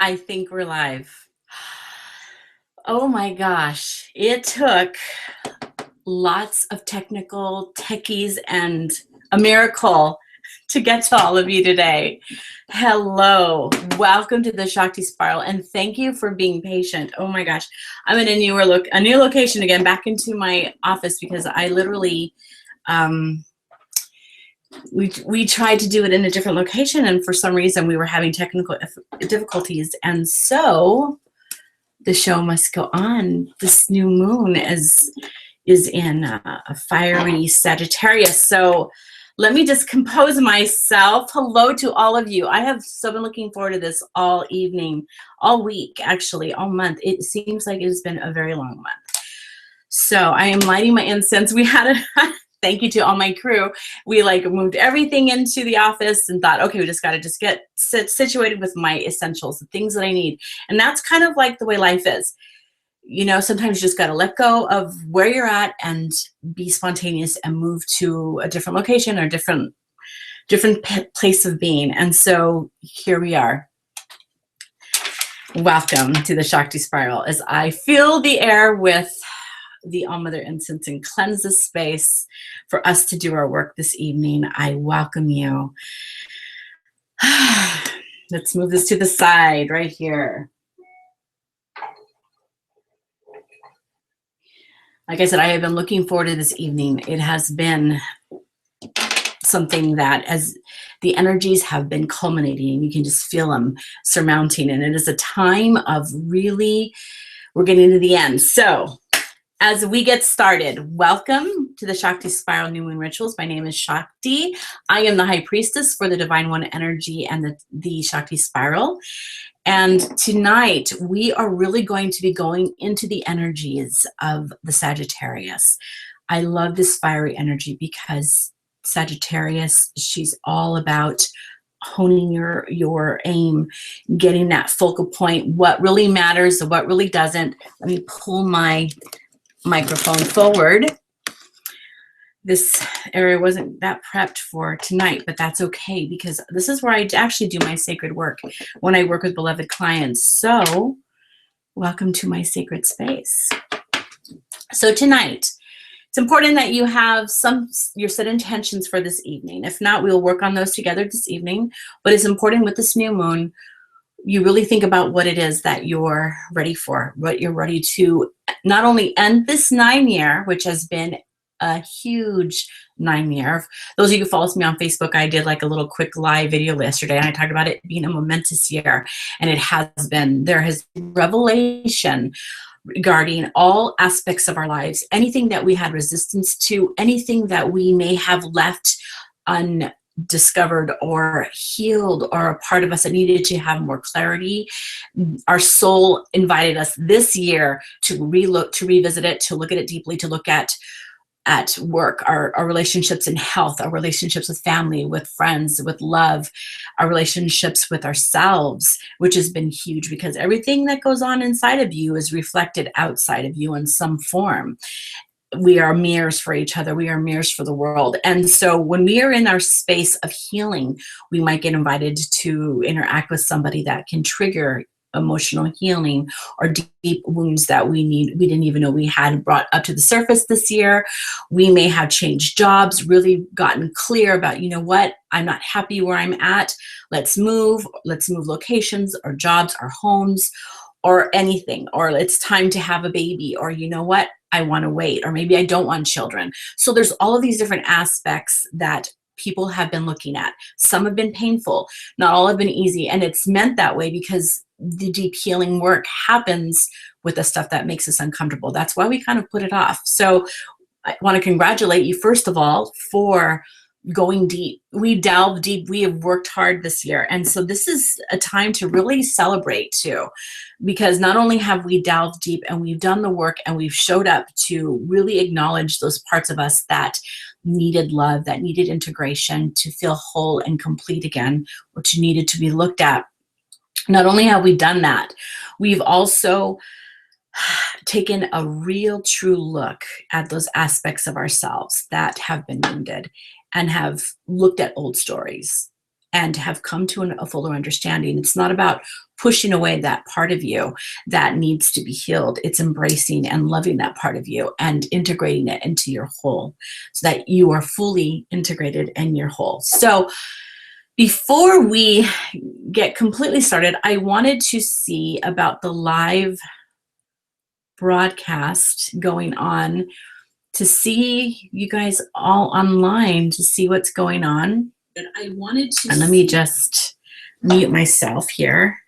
I think we're live. Oh my gosh, it took lots of technical techies and a miracle to get to all of you today. Hello, welcome to the Shakti Spiral, and thank you for being patient. Oh my gosh, I'm in a new location again, back into my office because I literally we tried to do it in a different location, and for some reason we were having technical difficulties, and so the show must go on. This new moon is in a fiery Sagittarius. So let me just compose myself. Hello to all of you. I have so been looking forward to this all evening, all week, actually, all month. It seems like it has been a very long month. So I am lighting my incense. We had a thank you to all my crew. We moved everything into the office and thought, okay, we just got to get situated with my essentials, the things that I need. And that's kind of like the way life is. You know, sometimes you just got to let go of where you're at and be spontaneous and move to a different location or different place of being. And so here we are. Welcome to the Shakti Spiral as I fill the air with the All-Mother incense and cleanse the space for us to do our work this evening. I welcome you. Let's move this to the side right here. Like I said, I have been looking forward to this evening. It has been something that, as the energies have been culminating, you can just feel them surmounting, and it is a time of really, we're getting to the end. So as we get started, welcome to the Shakti Spiral New Moon Rituals. My name is Shakti. I am the High Priestess for the Divine One Energy and the Shakti Spiral. And tonight, we are really going to be going into the energies of the Sagittarius. I love this fiery energy because Sagittarius, she's all about honing your aim, getting that focal point, what really matters and what really doesn't. Let me pull my microphone forward. This area wasn't that prepped for tonight, but that's okay because this is where I actually do my sacred work when I work with beloved clients. So welcome to my sacred space. So tonight, it's important that you have your set intentions for this evening. If not, we'll work on those together this evening. But it's important with this new moon, you really think about what it is that you're ready for, what you're ready to not only end this 9-year, which has been a huge 9-year. Those of you who follow me on Facebook, I did like a little quick live video yesterday, and I talked about it being a momentous year, and it has been. There has been revelation regarding all aspects of our lives, anything that we had resistance to, anything that we may have left undiscovered or healed, or a part of us that needed to have more clarity. Our soul invited us this year to revisit it, to look at it deeply, to look at work, our relationships in health, our relationships with family, with friends, with love, our relationships with ourselves, which has been huge because everything that goes on inside of you is reflected outside of you in some form. We are mirrors for each other. We are mirrors for the world. And so when we are in our space of healing, we might get invited to interact with somebody that can trigger emotional healing or deep wounds that we didn't even know we had brought up to the surface this year. We may have changed jobs, really gotten clear about, you know what, I'm not happy where I'm at. Let's move locations or jobs or homes or anything, or it's time to have a baby, or you know what, I want to wait, or maybe I don't want children. So there's all of these different aspects that people have been looking at. Some have been painful, not all have been easy, and it's meant that way because the deep healing work happens with the stuff that makes us uncomfortable. That's why we kind of put it off. So I want to congratulate you, first of all, for going deep. We delved deep. We have worked hard this year. And so this is a time to really celebrate too, because not only have we delved deep and we've done the work and we've showed up to really acknowledge those parts of us that needed love, that needed integration, to feel whole and complete again, which needed to be looked at. Not only have we done that, we've also taken a real true look at those aspects of ourselves that have been wounded and have looked at old stories and have come to a fuller understanding. It's not about pushing away that part of you that needs to be healed. It's embracing and loving that part of you and integrating it into your whole so that you are fully integrated in your whole. So before we get completely started, I wanted to see about the live broadcast going on, to see you guys all online, to see what's going on. And I wanted to, and let me just mute myself here.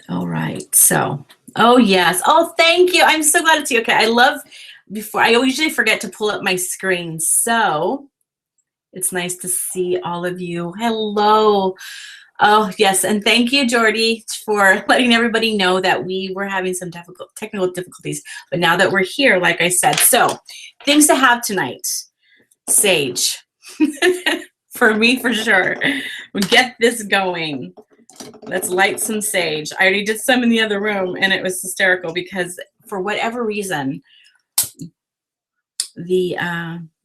All right, so, oh yes, oh thank you, I'm so glad it's you. Okay, I love, before, I usually forget to pull up my screen, so it's nice to see all of you. Hello. Oh, yes, and thank you, Jordy, for letting everybody know that we were having some technical difficulties, but now that we're here, like I said. So, things to have tonight. Sage. For me, for sure. We'll get this going. Let's light some sage. I already did some in the other room, and it was hysterical because for whatever reason,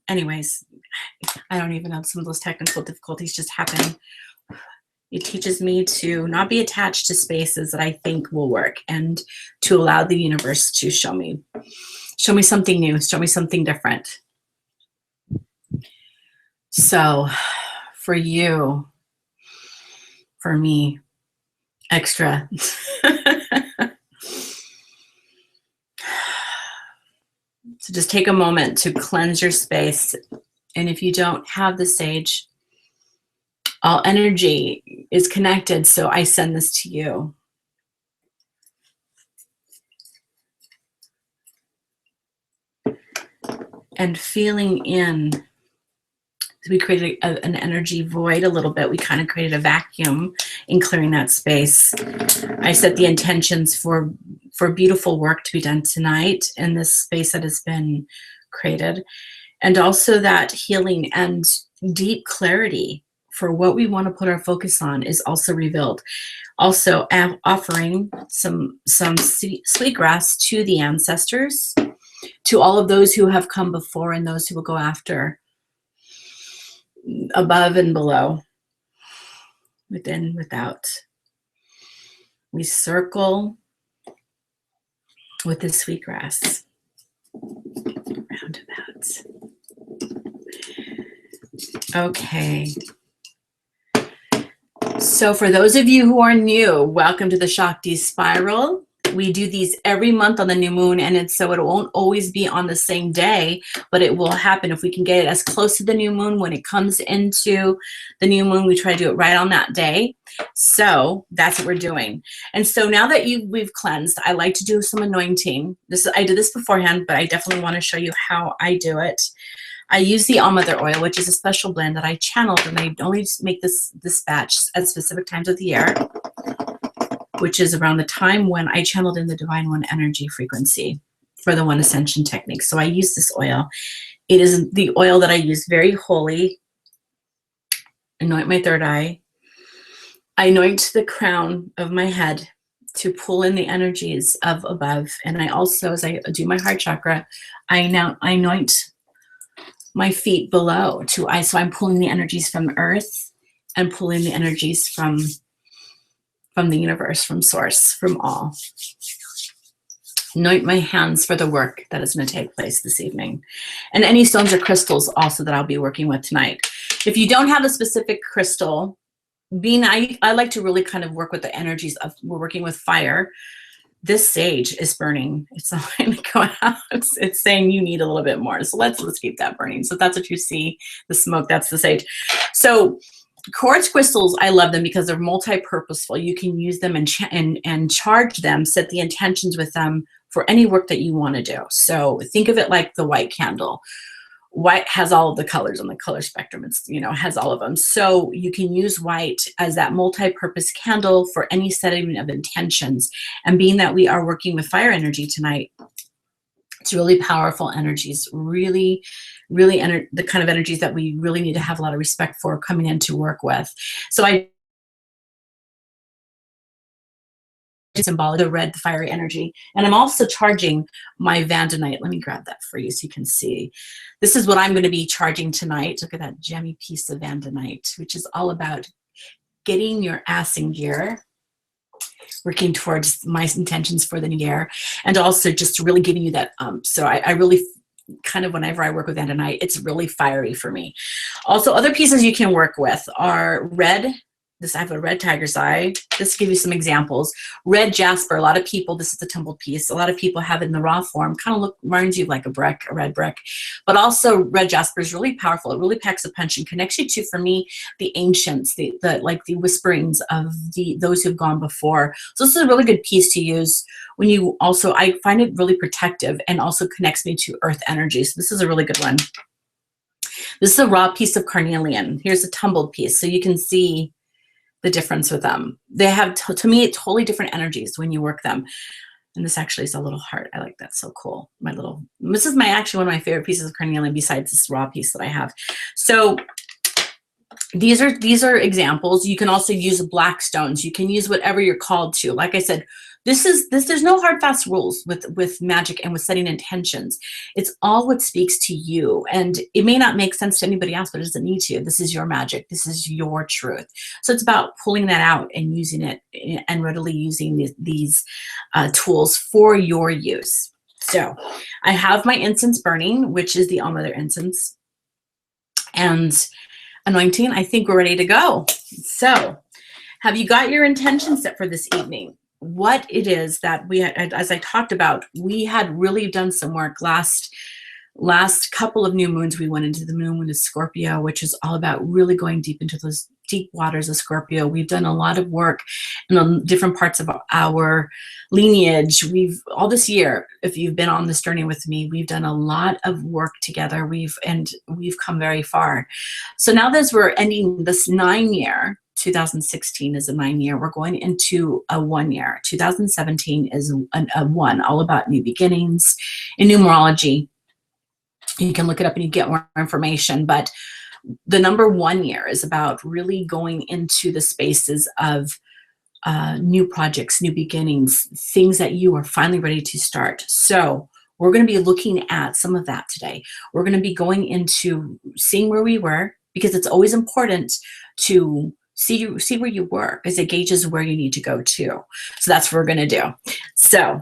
anyways, I don't even know, some of those technical difficulties just happen. It teaches me to not be attached to spaces that I think will work, and to allow the universe to show me something new, show me something different. So for you, for me, extra. So just take a moment to cleanse your space. And if you don't have the sage, all energy is connected, so I send this to you. And feeling in, we created an energy void a little bit. We kind of created a vacuum in clearing that space. I set the intentions for beautiful work to be done tonight in this space that has been created. And also that healing and deep clarity for what we want to put our focus on is also revealed. Also offering some sweet grass to the ancestors, to all of those who have come before and those who will go after, above and below, within, without. We circle with the sweet grass, roundabout. Okay. So for those of you who are new, welcome to the Shakti Spiral. We do these every month on the new moon, and so it won't always be on the same day, but it will happen if we can get it as close to the new moon. When it comes into the new moon, we try to do it right on that day. So that's what we're doing. And so now that we've cleansed, I like to do some anointing. I did this beforehand, but I definitely want to show you how I do it. I use the all mother oil, which is a special blend that I channeled, and I only make this batch at specific times of the year, which is around the time when I channeled in the Divine One energy frequency for the One Ascension technique. So I use this oil. It is the oil that I use very holy. Anoint my third eye. I anoint the crown of my head to pull in the energies of above. And I also, as I do my heart chakra, I anoint my feet below so I'm pulling the energies from earth and pulling the energies from the universe, from source, from all. Anoint my hands for the work that is going to take place this evening. And any stones or crystals also that I'll be working with tonight. If you don't have a specific crystal, I like to really kind of work with the energies of, we're working with fire. This sage is burning. It's not going to go out. It's saying you need a little bit more. So let's keep that burning. So that's what you see, the smoke, that's the sage. So quartz crystals, I love them because they're multi-purposeful. You can use them and charge them, set the intentions with them for any work that you want to do. So think of it like the white candle. White has all of the colors on the color spectrum. It's, has all of them. So you can use white as that multi-purpose candle for any setting of intentions. And being that we are working with fire energy tonight, it's really powerful energies, really the kind of energies that we really need to have a lot of respect for coming in to work with. So I symbolic, the red, the fiery energy. And I'm also charging my Vandonite. Let me grab that for you so you can see. This is what I'm going to be charging tonight. Look at that gemmy piece of Vandonite, which is all about getting your ass in gear, working towards my intentions for the new year, and also just really giving you that so I really kind of, whenever I work with Vandonite, it's really fiery for me. Also, other pieces you can work with are red. I have a red tiger's eye. Just to give you some examples. Red jasper, a lot of people, this is the tumbled piece. A lot of people have it in the raw form, kind of reminds you like a brick, a red brick. But also red jasper is really powerful. It really packs a punch and connects you to, for me, the ancients, like the whisperings of those who've gone before. So this is a really good piece to use when you also, I find it really protective and also connects me to earth energy. So this is a really good one. This is a raw piece of carnelian. Here's a tumbled piece. So you can see the difference with them. They have, to me, totally different energies when you work them. And this actually is a little heart. I like that. So cool. This is actually one of my favorite pieces of carnelian besides this raw piece that I have. So these are examples. You can also use black stones. You can use whatever you're called to. Like I said, there's no hard, fast rules with magic and with setting intentions. It's all what speaks to you. And it may not make sense to anybody else, but it doesn't need to. This is your magic. This is your truth. So it's about pulling that out and using it and readily using these tools for your use. So I have my incense burning, which is the All Mother incense and anointing. I think we're ready to go. So have you got your intention set for this evening? What it is that we had, as I talked about, we had really done some work last couple of new moons. We went into the new moon of Scorpio, which is all about really going deep into those deep waters of Scorpio. We've done a lot of work in the different parts of our lineage. All this year, if you've been on this journey with me, we've done a lot of work together. We've come very far. So now that we're ending this 9-year, 2016 is a 9-year. We're going into a 1 year. 2017 is a 1, all about new beginnings. In numerology, you can look it up and you get more information. But the number 1 year is about really going into the spaces of new projects, new beginnings, things that you are finally ready to start. So we're going to be looking at some of that today. We're going to be going into seeing where we were, because it's always important to see where you were, because it gauges where you need to go to. So that's what we're going to do. So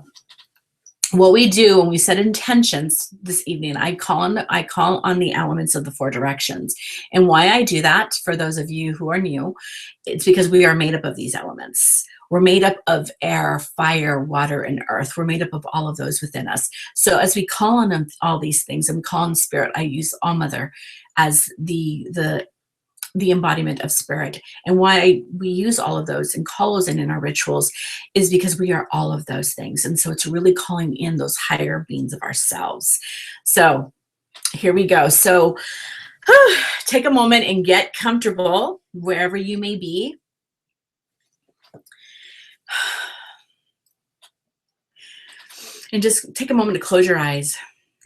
what we do when we set intentions this evening, I call on the elements of the 4 directions. And why I do that, for those of you who are new, it's because we are made up of these elements. We're made up of air, fire, water, and earth. We're made up of all of those within us. So as we call on them, all these things, and we call on spirit, I use All Mother as the embodiment of spirit. And why we use all of those and call those in our rituals is because we are all of those things. And so it's really calling in those higher beings of ourselves. So here we go. So take a moment and get comfortable wherever you may be. And just take a moment to close your eyes.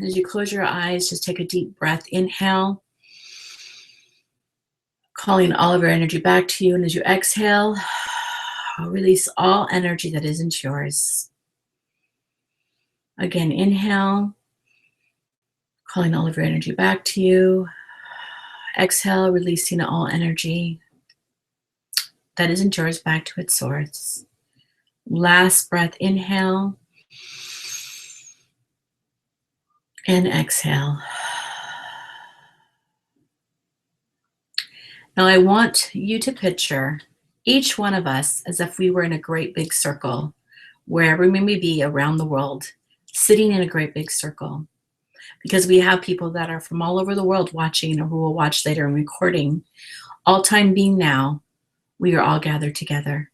As you close your eyes, just take a deep breath. Inhale, calling all of your energy back to you. And as you exhale, release all energy that isn't yours. Again, inhale, calling all of your energy back to you. Exhale, releasing all energy that isn't yours back to its source. Last breath, inhale. And exhale. Now I want you to picture each one of us as if we were in a great big circle, wherever we may be around the world, sitting in a great big circle. Because we have people that are from all over the world watching, or who will watch later and recording. All time being now, we are all gathered together.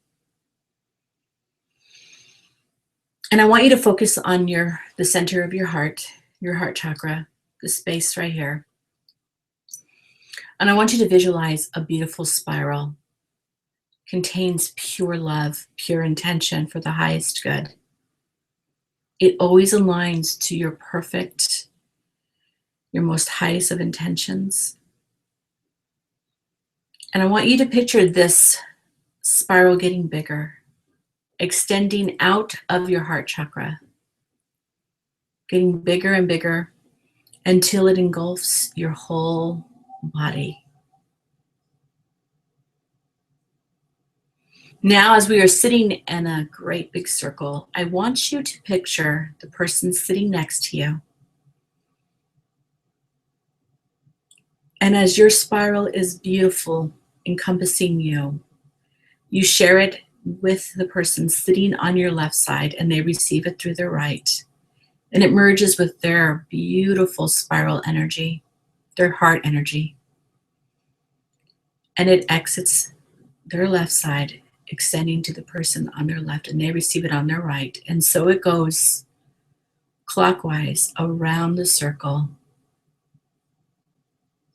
And I want you to focus on the center of your heart chakra, the space right here. And I want you to visualize a beautiful spiral. Contains pure love, pure intention for the highest good. It always aligns to your perfect, your most highest of intentions. And I want you to picture this spiral getting bigger extending out of your heart chakra, getting bigger and bigger until it engulfs your whole body. Now, as we are sitting in a great big circle, I want you to picture the person sitting next to you. And as your spiral is beautiful, encompassing you, you share it with the person sitting on your left side, and they receive it through their right. And it merges with their beautiful spiral energy, their heart energy. And it exits their left side, extending to the person on their left, and they receive it on their right. And so it goes clockwise around the circle,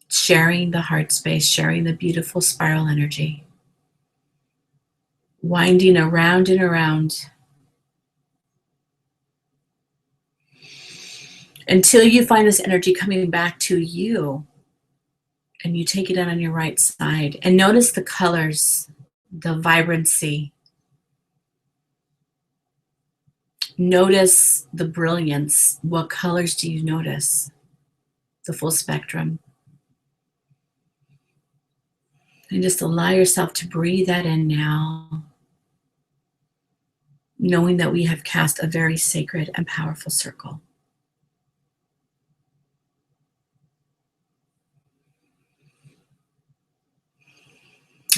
sharing the heart space, sharing the beautiful spiral energy, winding around and around until you find this energy coming back to you, and you take it out on your right side. And notice the colors, the vibrancy. Notice the brilliance. What colors do you notice? The full spectrum. And just allow yourself to breathe that in now, knowing that we have cast a very sacred and powerful circle.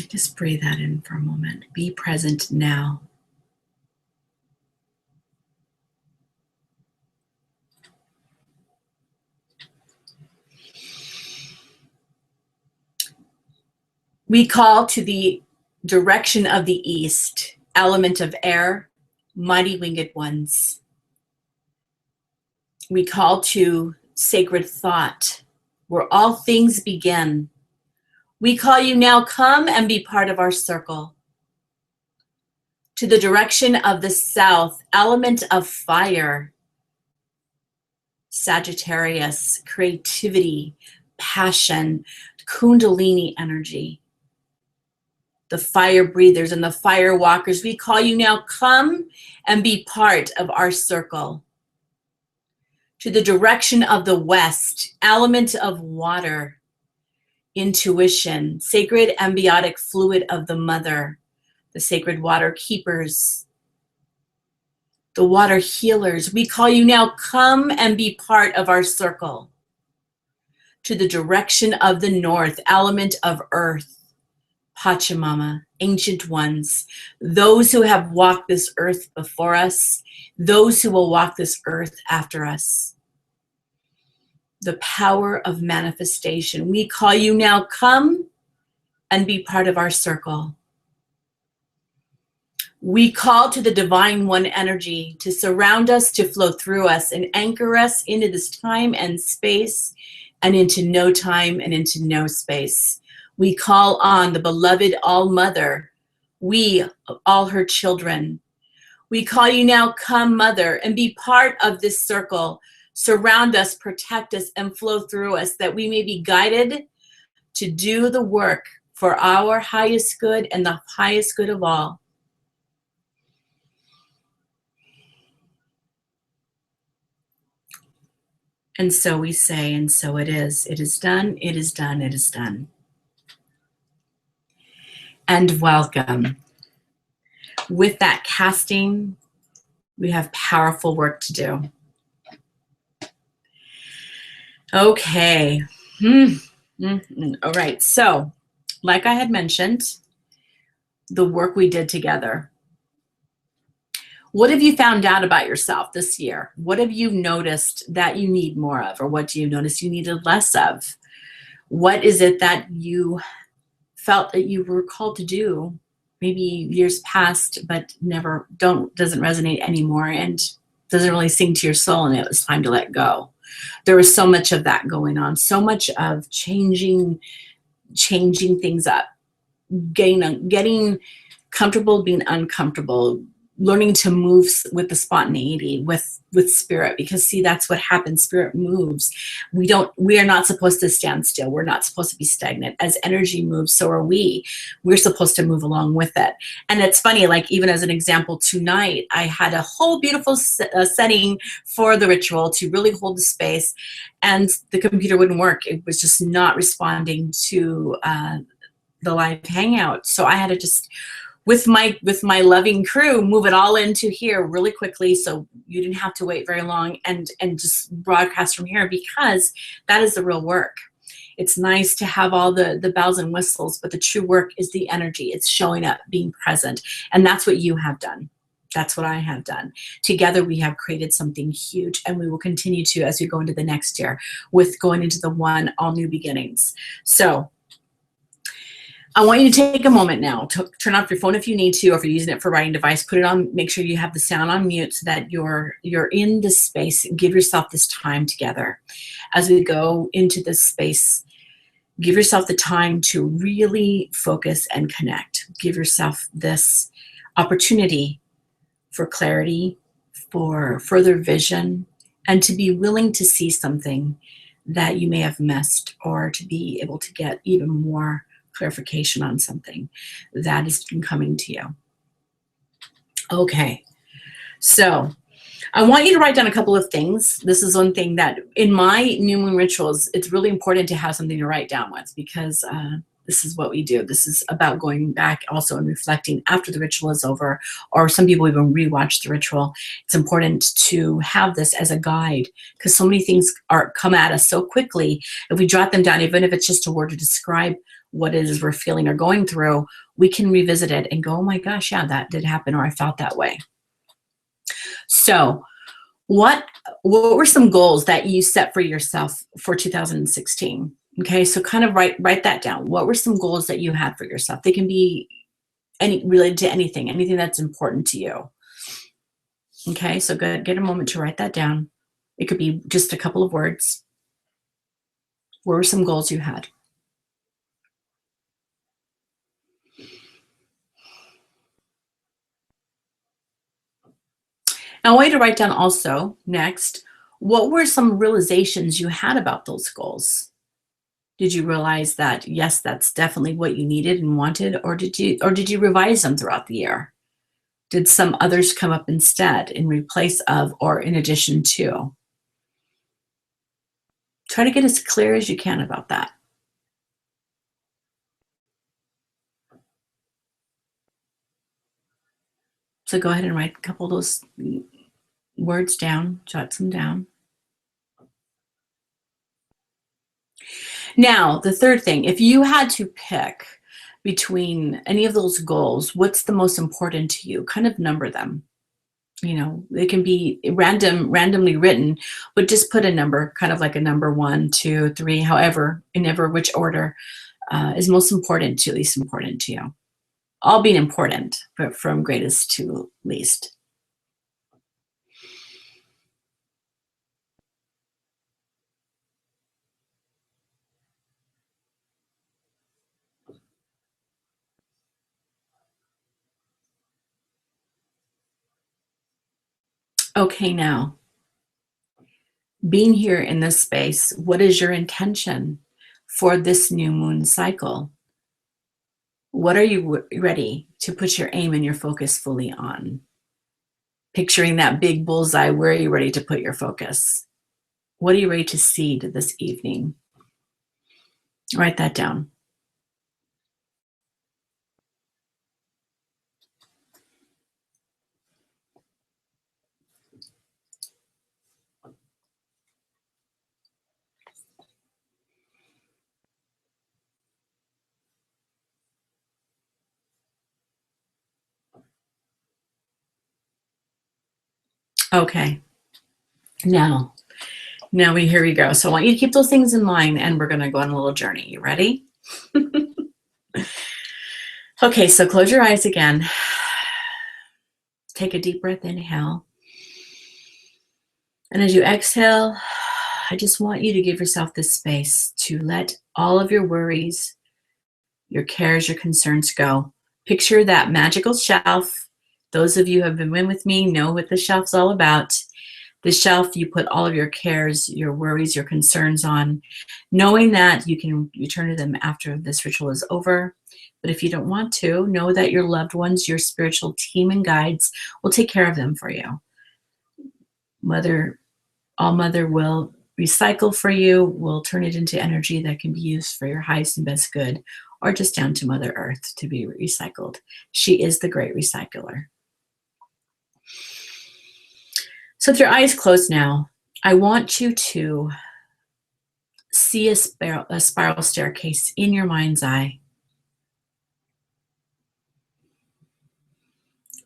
Just breathe that in for a moment. Be present now. We call to the direction of the east, element of air, mighty winged ones. We call to sacred thought, where all things begin. We call you now, come and be part of our circle. To the direction of the south, element of fire, Sagittarius, creativity, passion, Kundalini energy. The fire breathers and the fire walkers, we call you now, come and be part of our circle. To the direction of the west, element of water, intuition, sacred ambiotic fluid of the mother, the sacred water keepers, the water healers, we call you now, come and be part of our circle. To the direction of the north, element of earth, Pachamama, ancient ones, those who have walked this earth before us, those who will walk this earth after us. The power of manifestation. We call you now, come and be part of our circle. We call to the divine one energy to surround us, to flow through us, and anchor us into this time and space, and into no time and into no space. We call on the beloved All-Mother, we, all her children. We call you now, come, Mother, and be part of this circle. Surround us, protect us, and flow through us, that we may be guided to do the work for our highest good and the highest good of all. And so we say, and so it is. It is done, it is done, it is done. And welcome. With that casting, we have powerful work to do. Okay. All right. So, like I had mentioned, the work we did together. What have you found out about yourself this year? What have you noticed that you need more of, or what do you notice you needed less of? What is it that you felt that you were called to do maybe years past, but doesn't resonate anymore and doesn't really sing to your soul, and it was time to let go? There was so much of that going on, so much of changing things up, getting comfortable being uncomfortable, learning to move with the spontaneity, with spirit, because see, that's what happens. Spirit moves. We are not supposed to stand still. We're not supposed to be stagnant. As energy moves, so are we. We're supposed to move along with it. And it's funny, like even as an example, tonight I had a whole beautiful setting for the ritual to really hold the space, and the computer wouldn't work. It was just not responding to the live hangout. So I had to just, with my loving crew, move it all into here really quickly, so you didn't have to wait very long, and just broadcast from here, because that is the real work. It's nice to have all the bells and whistles, but the true work is the energy. It's showing up, being present, and that's what you have done. That's what I have done. Together we have created something huge, and we will continue to as we go into the next year with going into the one all new beginnings. So I want you to take a moment now to turn off your phone if you need to, or if you're using it for writing device, put it on, make sure you have the sound on mute so that you're in this space. Give yourself this time together. As we go into this space, give yourself the time to really focus and connect. Give yourself this opportunity for clarity, for further vision, and to be willing to see something that you may have missed, or to be able to get even more clarification on something that has been coming to you. Okay, so I want you to write down a couple of things. This is one thing that in my new moon rituals, it's really important to have something to write down with, because this is what we do. This is about going back also and reflecting after the ritual is over, or some people even rewatch the ritual. It's important to have this as a guide, because so many things come at us so quickly. If we jot them down, even if it's just a word to describe what it is we're feeling or going through, we can revisit it and go, oh my gosh, yeah, that did happen, or I felt that way. So what were some goals that you set for yourself for 2016? Okay, so kind of write that down. What were some goals that you had for yourself? They can be related to anything that's important to you. Okay, so get a moment to write that down. It could be just a couple of words. What were some goals you had? Now, I want you to write down also, next, what were some realizations you had about those goals? Did you realize that, yes, that's definitely what you needed and wanted, or did you revise them throughout the year? Did some others come up instead, in replace of, or in addition to? Try to get as clear as you can about that. So go ahead and write a couple of those words down, jot some down. Now, the third thing, if you had to pick between any of those goals, what's the most important to you? Kind of number them. You know, they can be randomly written, but just put a number, kind of like a number 1, 2, 3, however, in which order is most important to least important to you. All being important, but from greatest to least. Okay, now, being here in this space, what is your intention for this new moon cycle? What are you ready to put your aim and your focus fully on? Picturing that big bullseye, where are you ready to put your focus? What are you ready to see this evening? Write that down. Okay, now here we go. So I want you to keep those things in mind, and we're going to go on a little journey. You ready? Okay, so close your eyes again. Take a deep breath, inhale. And as you exhale, I just want you to give yourself this space to let all of your worries, your cares, your concerns go. Picture that magical shelf Those of you who have been in with me know what the shelf's all about. The shelf, you put all of your cares, your worries, your concerns on, knowing that you can return to them after this ritual is over. But if you don't want to, know that your loved ones, your spiritual team and guides will take care of them for you. All Mother will recycle for you, will turn it into energy that can be used for your highest and best good, or just down to Mother Earth to be recycled. She is the great recycler. So with your eyes closed now, I want you to see a spiral staircase in your mind's eye.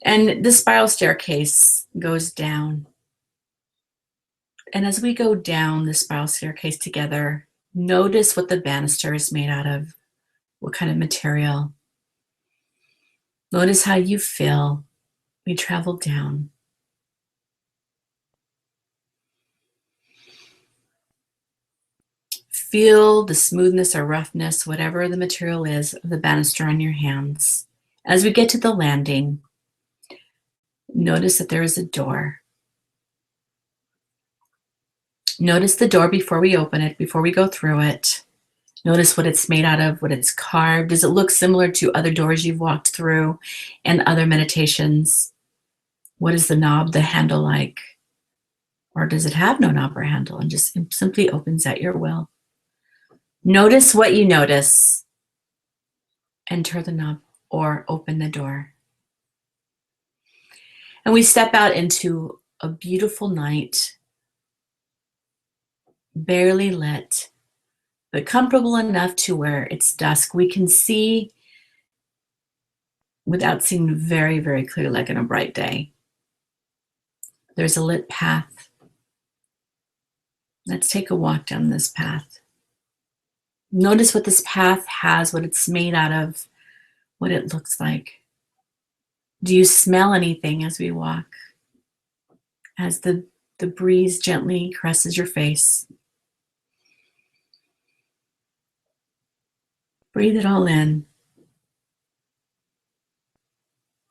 And the spiral staircase goes down. And as we go down the spiral staircase together, notice what the banister is made out of, what kind of material. Notice how you feel. We travel down. Feel the smoothness or roughness, whatever the material is, of the banister on your hands. As we get to the landing, notice that there is a door. Notice the door before we open it, before we go through it. Notice what it's made out of, what it's carved. Does it look similar to other doors you've walked through and other meditations? What is the knob, the handle like? Or does it have no knob or handle and just simply opens at your will? Notice what you notice. Enter the knob or open the door. And we step out into a beautiful night, barely lit, but comfortable enough to where it's dusk. We can see without seeing very, very clear like on a bright day. There's a lit path. Let's take a walk down this path. Notice what this path has, what it's made out of, what it looks like. Do you smell anything as we walk? As the breeze gently caresses your face. Breathe it all in.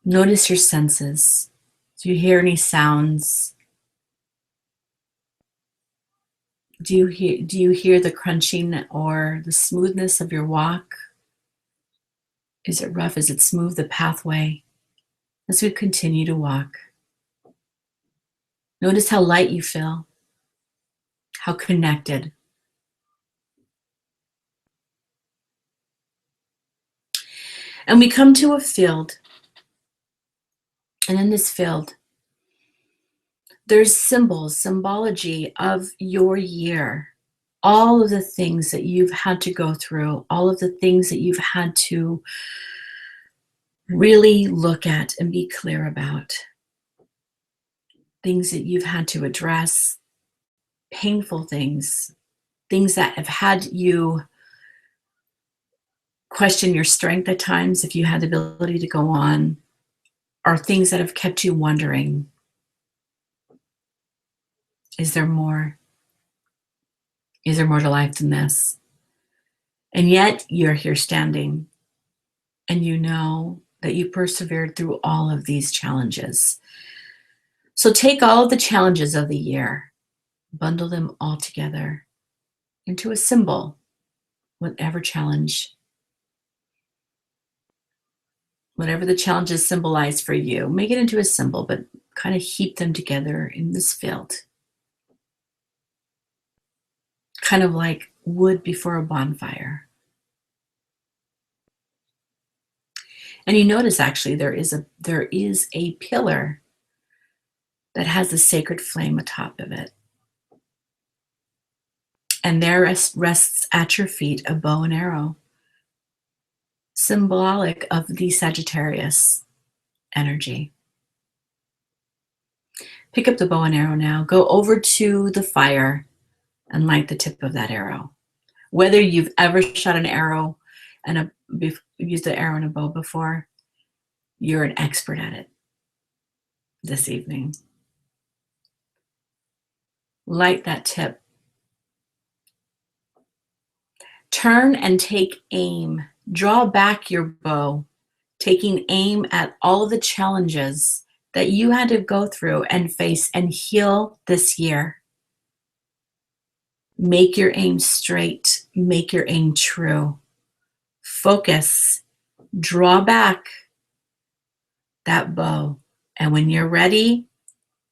Notice your senses. Do you hear any sounds? Do you hear the crunching or the smoothness of your walk? Is it rough? Is it smooth, the pathway? As we continue to walk, notice how light you feel, how connected. And we come to a field, and in this field, there's symbology of your year. All of the things that you've had to go through, all of the things that you've had to really look at and be clear about. Things that you've had to address, painful things, things that have had you question your strength at times, if you had the ability to go on, or things that have kept you wondering, is there more? Is there more to life than this? And yet you're here standing, and you know that you persevered through all of these challenges. So take all of the challenges of the year, bundle them all together into a symbol, whatever challenge, whatever the challenges symbolize for you, make it into a symbol, but kind of heap them together in this field. Kind of like wood before a bonfire. And you notice actually there is a pillar that has a sacred flame atop of it. And there rests at your feet a bow and arrow, symbolic of the Sagittarius energy. Pick up the bow and arrow now, go over to the fire and light the tip of that arrow. Whether you've ever shot an arrow and used the arrow and a bow before, you're an expert at it this evening. Light that tip. Turn and take aim. Draw back your bow, taking aim at all of the challenges that you had to go through and face and heal this year. Make your aim straight. Make your aim true. Focus. Draw back that bow. And when you're ready,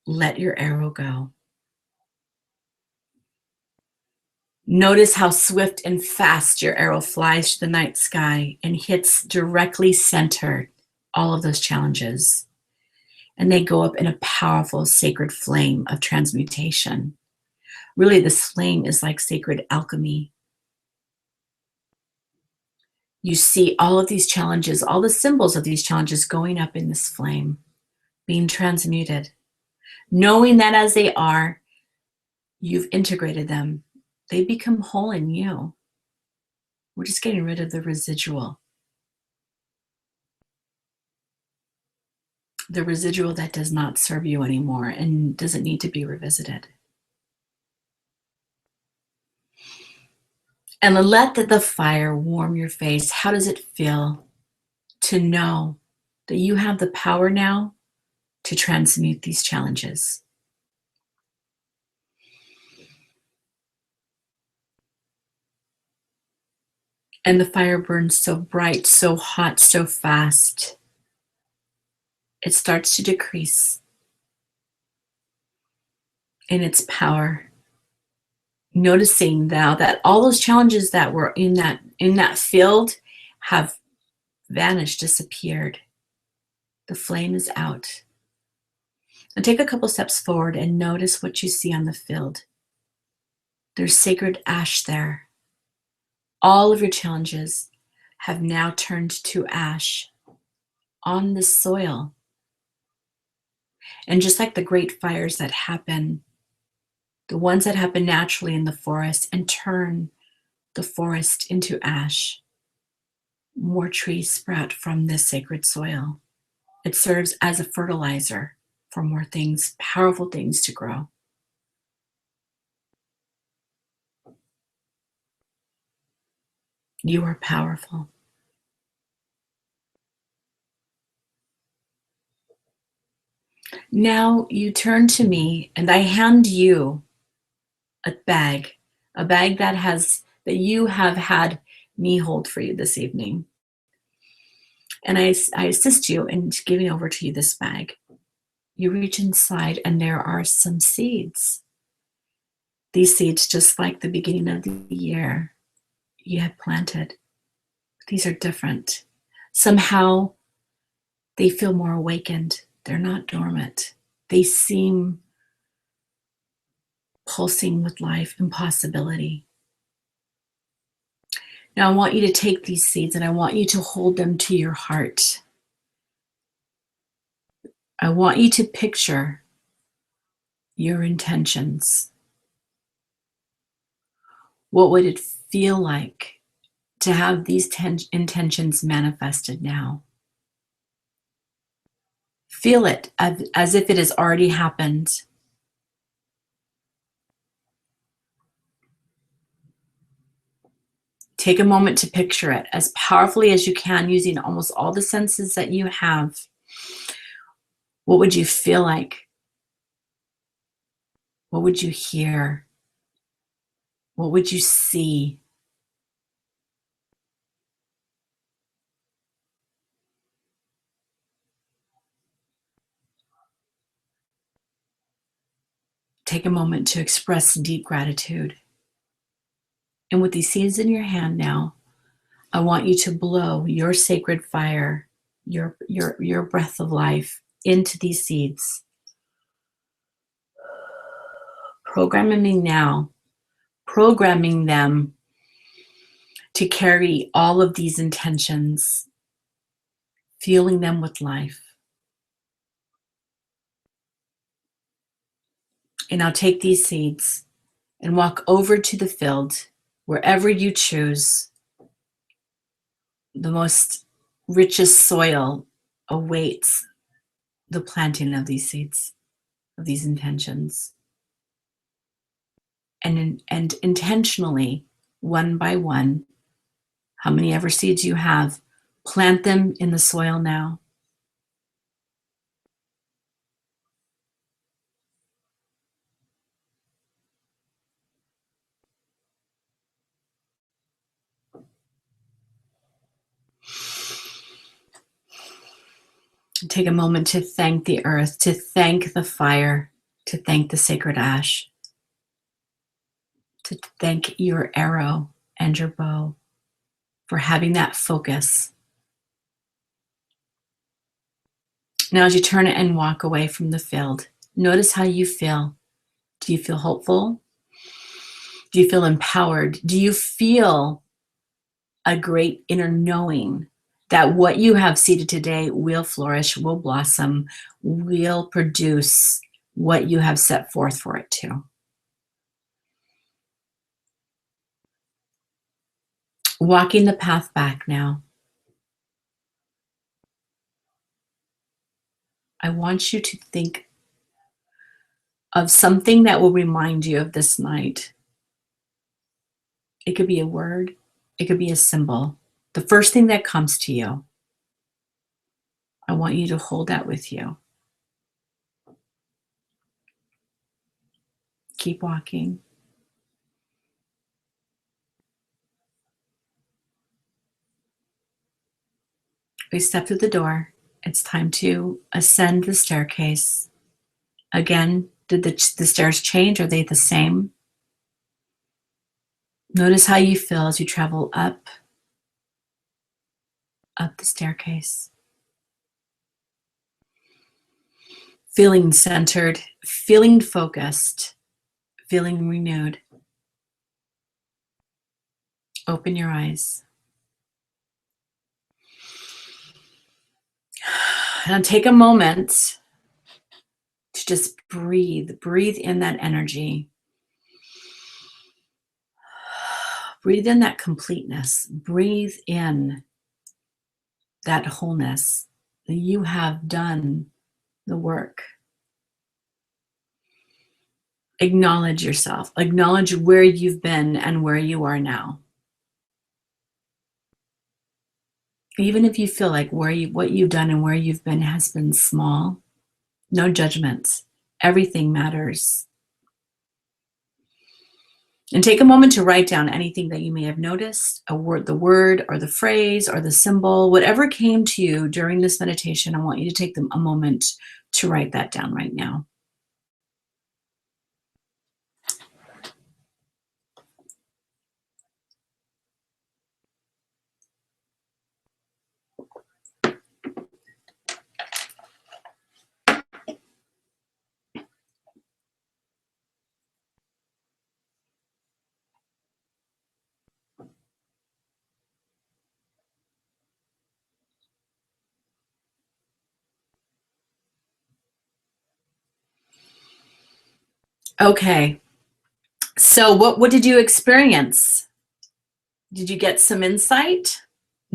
let your arrow go. Notice how swift and fast your arrow flies to the night sky and hits directly centered all of those challenges. And they go up in a powerful sacred flame of transmutation. Really, this flame is like sacred alchemy. You see all of these challenges, all the symbols of these challenges going up in this flame, being transmuted. Knowing that as they are, you've integrated them. They become whole in you. We're just getting rid of the residual. The residual that does not serve you anymore and doesn't need to be revisited. And let the fire warm your face. How does it feel to know that you have the power now to transmute these challenges? And the fire burns so bright, so hot, so fast. It starts to decrease in its power. Noticing now that all those challenges that were in that field have vanished, disappeared. The flame is out. And take a couple steps forward and notice what you see on the field. There's sacred ash there. All of your challenges have now turned to ash on the soil. And just like the great fires that happen, the ones that happen naturally in the forest and turn the forest into ash, more trees sprout from this sacred soil. It serves as a fertilizer for more things, powerful things to grow. You are powerful. Now you turn to me and I hand you a bag that you have had me hold for you this evening. And I assist you in giving over to you this bag. You reach inside and there are some seeds. These seeds, just like the beginning of the year, you had planted. These are different. Somehow they feel more awakened. They're not dormant. They seem pulsing with life and possibility. Now I want you to take these seeds and I want you to hold them to your heart. I want you to picture your intentions. What would it feel like to have these intentions manifested now? Feel it as if it has already happened. Take a moment to picture it as powerfully as you can, using almost all the senses that you have. What would you feel like? What would you hear? What would you see? Take a moment to express deep gratitude. And with these seeds in your hand now, I want you to blow your sacred fire, your breath of life into these seeds. Programming them to carry all of these intentions, fueling them with life. And now take these seeds and walk over to the field, wherever you choose. The most richest soil awaits the planting of these seeds, of these intentions. And intentionally, one by one, how many ever seeds you have, plant them in the soil now. Take a moment to thank the earth, to thank the fire, to thank the sacred ash, to thank your arrow and your bow for having that focus. Now, as you turn it and walk away from the field, notice how you feel. Do you feel hopeful? Do you feel empowered? Do you feel a great inner knowing that what you have seeded today will flourish, will blossom, will produce what you have set forth for it to? Walking the path back now. I want you to think of something that will remind you of this night. It could be a word, it could be a symbol. The first thing that comes to you, I want you to hold that with you. Keep walking. We step through the door. It's time to ascend the staircase. Again, did the stairs change? Are they the same? Notice how you feel as you travel up the staircase. Feeling centered, feeling focused, feeling renewed. Open your eyes. And take a moment to just breathe. Breathe in that energy. Breathe in that completeness. Breathe in that wholeness. That you have done the work. Acknowledge yourself. Acknowledge where you've been and where you are now. Even if you feel like what you've done and where you've been has been small, no judgments. Everything matters. And take a moment to write down anything that you may have noticed, the word or the phrase or the symbol, whatever came to you during this meditation. I want you to take a moment to write that down right now. Okay, so what did you experience? Did you get some insight?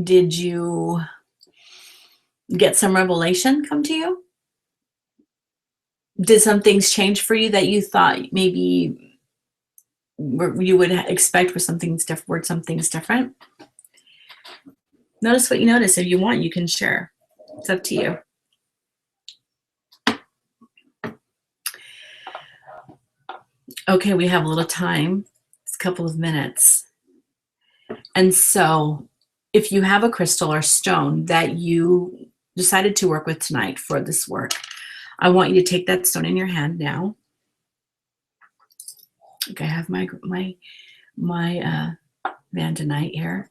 Did you get some revelation come to you? Did some things change for you that you thought maybe you would expect were some things different? Notice what you notice. If you want, you can share. It's up to you. Okay, we have a little time. It's a couple of minutes. And so if you have a crystal or stone that you decided to work with tonight for this work, I want you to take that stone in your hand now. Okay, I have my Vandanite here.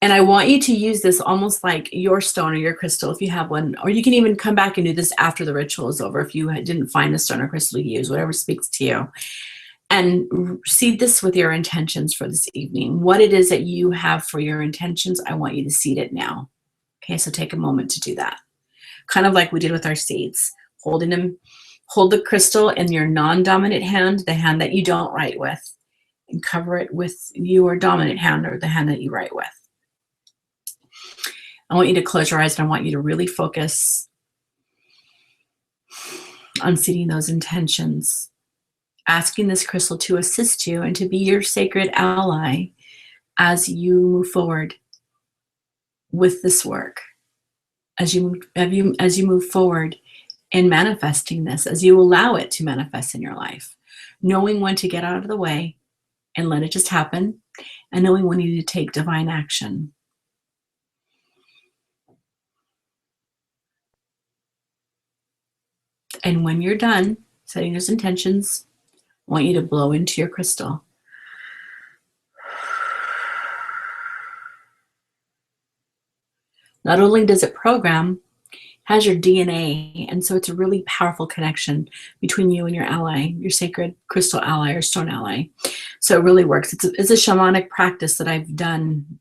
And I want you to use this almost like your stone or your crystal if you have one, or you can even come back and do this after the ritual is over if you didn't find a stone or crystal to use, whatever speaks to you. And seed this with your intentions for this evening. What it is that you have for your intentions, I want you to seed it now. Okay, so take a moment to do that. Kind of like we did with our seeds. Holding them, hold the crystal in your non-dominant hand, the hand that you don't write with, and cover it with your dominant hand or the hand that you write with. I want you to close your eyes and I want you to really focus on seeding those intentions, asking this crystal to assist you and to be your sacred ally as you move forward with this work, as you move forward in manifesting this, as you allow it to manifest in your life, knowing when to get out of the way and let it just happen, and knowing when you need to take divine action. And when you're done setting those intentions, I want you to blow into your crystal. Not only does it program, has your DNA, and so it's a really powerful connection between you and your ally, your sacred crystal ally or stone ally. So it really works. It's a shamanic practice that I've done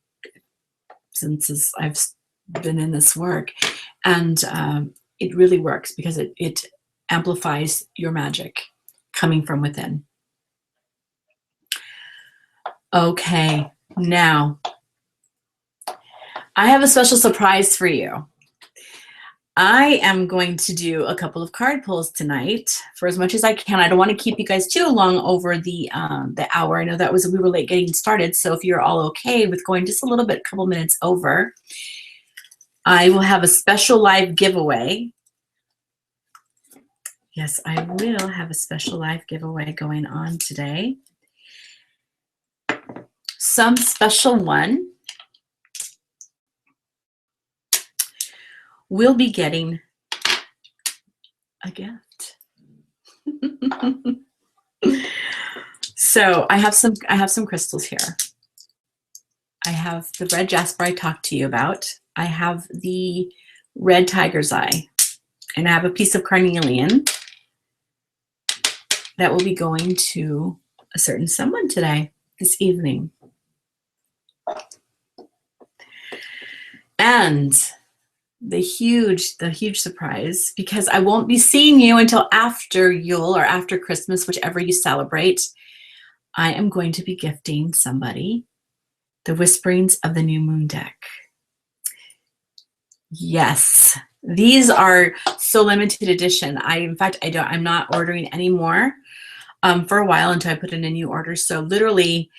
since I've been in this work, and it really works because it amplifies your magic coming from within. Okay, now I have a special surprise for you. I am going to do a couple of card pulls tonight for as much as I can. I don't want to keep you guys too long over the hour. I know we were late getting started, so if you're all okay with going just a couple minutes over, I will have a special live giveaway. Yes, I will have a special live giveaway going on today. Some special one will be getting a gift. So I have some crystals here. I have the red jasper I talked to you about. I have the red tiger's eye, and I have a piece of carnelian that will be going to a certain someone today, this evening. And the huge surprise, because I won't be seeing you until after Yule or after Christmas, whichever you celebrate, I am going to be gifting somebody the Whisperings of the New Moon deck. Yes, these are so limited edition. I'm not ordering any more for a while until I put in a new order. So literally,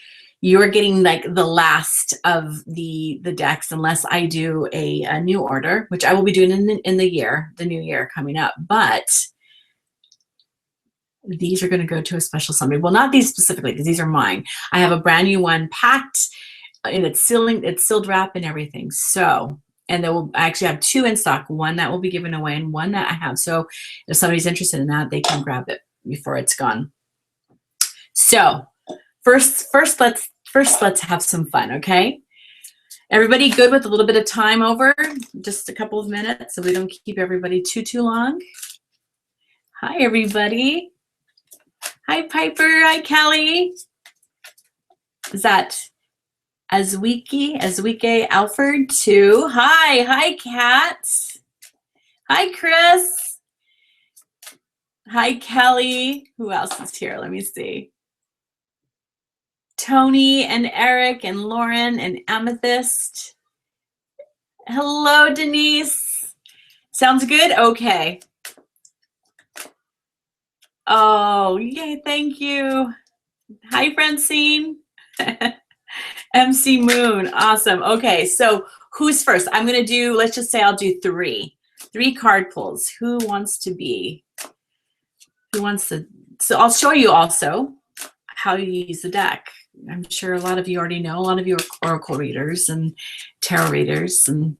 you're getting like the last of the decks unless I do a new order, which I will be doing in the new year coming up. But these are going to go to a special somebody. Well, not these specifically, because these are mine. I have a brand new one packed, and it's sealed wrap and everything. So, and I actually have two in stock, one that will be given away and one that I have. So if somebody's interested in that, they can grab it before it's gone. So first let's have some fun, okay? Everybody good with a little bit of time over? Just a couple of minutes so we don't keep everybody too long. Hi, everybody. Hi, Piper. Hi, Kelly. Is that Azwike Alfred too? Hi, Kat. Hi, Chris. Hi, Kelly. Who else is here? Let me see. Tony and Eric and Lauren and Amethyst. Hello, Denise. Sounds good? Okay. Oh, yay, thank you. Hi, Francine. MC Moon, awesome. Okay, so who's first? I'm gonna do, let's just say I'll do three card pulls. Who wants to? So I'll show you also how you use the deck. I'm sure a lot of you already know. A lot of you are oracle readers and tarot readers and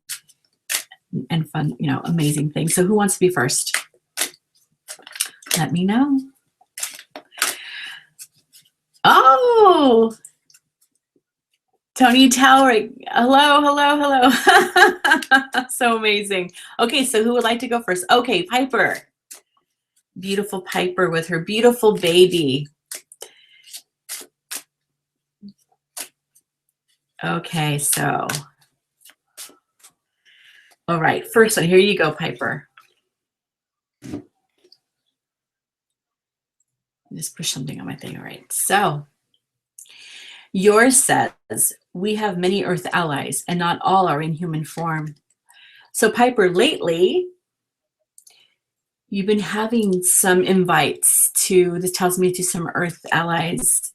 fun, amazing things. So who wants to be first? Let me know. Oh, Tony Tower. Hello. So amazing. Okay, so who would like to go first? Okay, Piper. Beautiful Piper with her beautiful baby. Okay, so, all right, first one, here you go, Piper. Just push something on my thing. All right, so yours says, we have many earth allies and not all are in human form. So Piper, lately, you've been having some invites this tells me to some earth allies,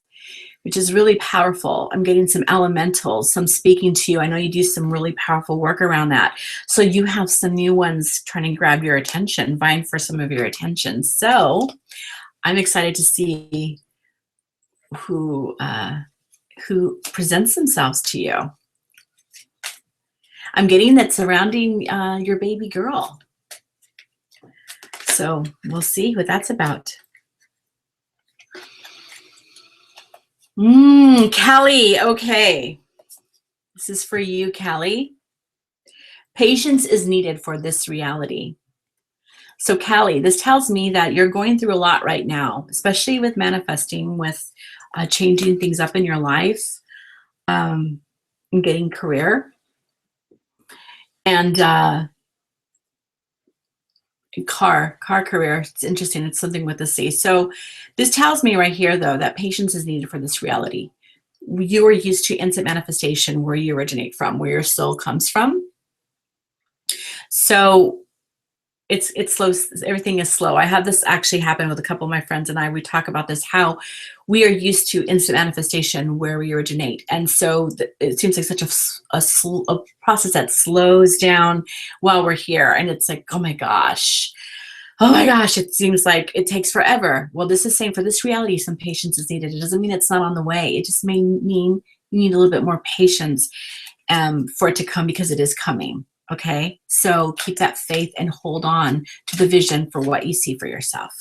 which is really powerful. I'm getting some elementals, some speaking to you. I know you do some really powerful work around that. So you have some new ones trying to grab your attention, vying for some of your attention. So I'm excited to see who presents themselves to you. I'm getting that surrounding your baby girl. So we'll see what that's about. Callie, okay. This is for you, Callie. Patience is needed for this reality. So Callie, this tells me that you're going through a lot right now, especially with manifesting, with changing things up in your life, and getting career. And car career. It's interesting. It's something with the C. So this tells me right here, though, that patience is needed for this reality. You are used to instant manifestation, where you originate from, where your soul comes from. So it's slow. Everything is slow. I had this actually happen with a couple of my friends and I. We talk about this, how we are used to instant manifestation where we originate. And so it seems like such a process that slows down while we're here. And it's like, oh my gosh, it seems like it takes forever. Well, this is saying for this reality, some patience is needed. It doesn't mean it's not on the way. It just may mean you need a little bit more patience for it to come, because it is coming. Okay, so keep that faith and hold on to the vision for what you see for yourself.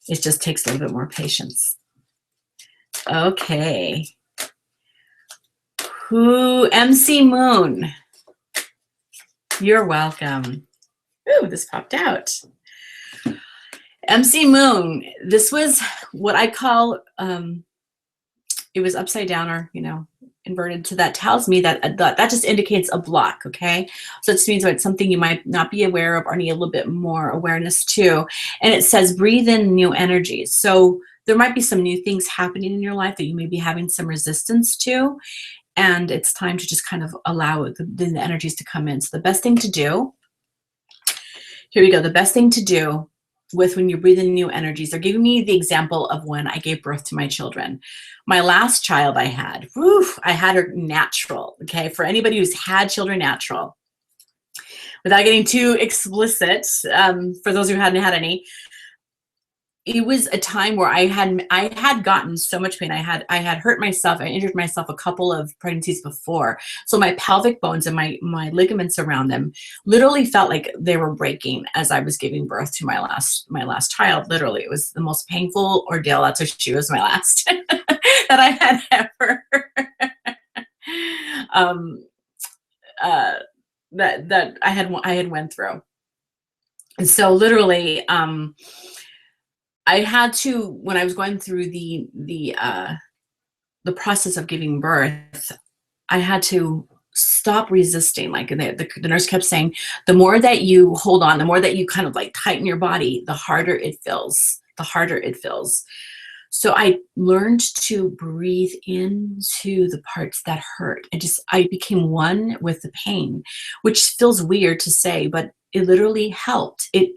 It just takes a little bit more patience. Okay. MC Moon. You're welcome. Ooh, this popped out. MC Moon, this was what I call, it was upside down, or, inverted. So that tells me that that just indicates a block. Okay, so it means it's something you might not be aware of or need a little bit more awareness to. And it says breathe in new energies. So there might be some new things happening in your life that you may be having some resistance to, and it's time to just kind of allow the energies to come in. So the best thing to do, here we go, the best thing to do with when you breathe in new energies, they're giving me the example of when I gave birth to my children. My last child I had her natural. Okay, for anybody who's had children natural, without getting too explicit, for those who hadn't had any, it was a time where I had gotten so much pain. I had hurt myself. I injured myself a couple of pregnancies before. So my pelvic bones and my ligaments around them literally felt like they were breaking as I was giving birth to my last child. Literally, it was the most painful ordeal. That's what she was, my last that I had ever that I had went through. And so literally, I had to, when I was going through the process of giving birth, I had to stop resisting. Like the nurse kept saying, the more that you hold on, the more that you kind of like tighten your body, the harder it feels. So I learned to breathe into the parts that hurt. I became one with the pain, which feels weird to say, but it literally helped. It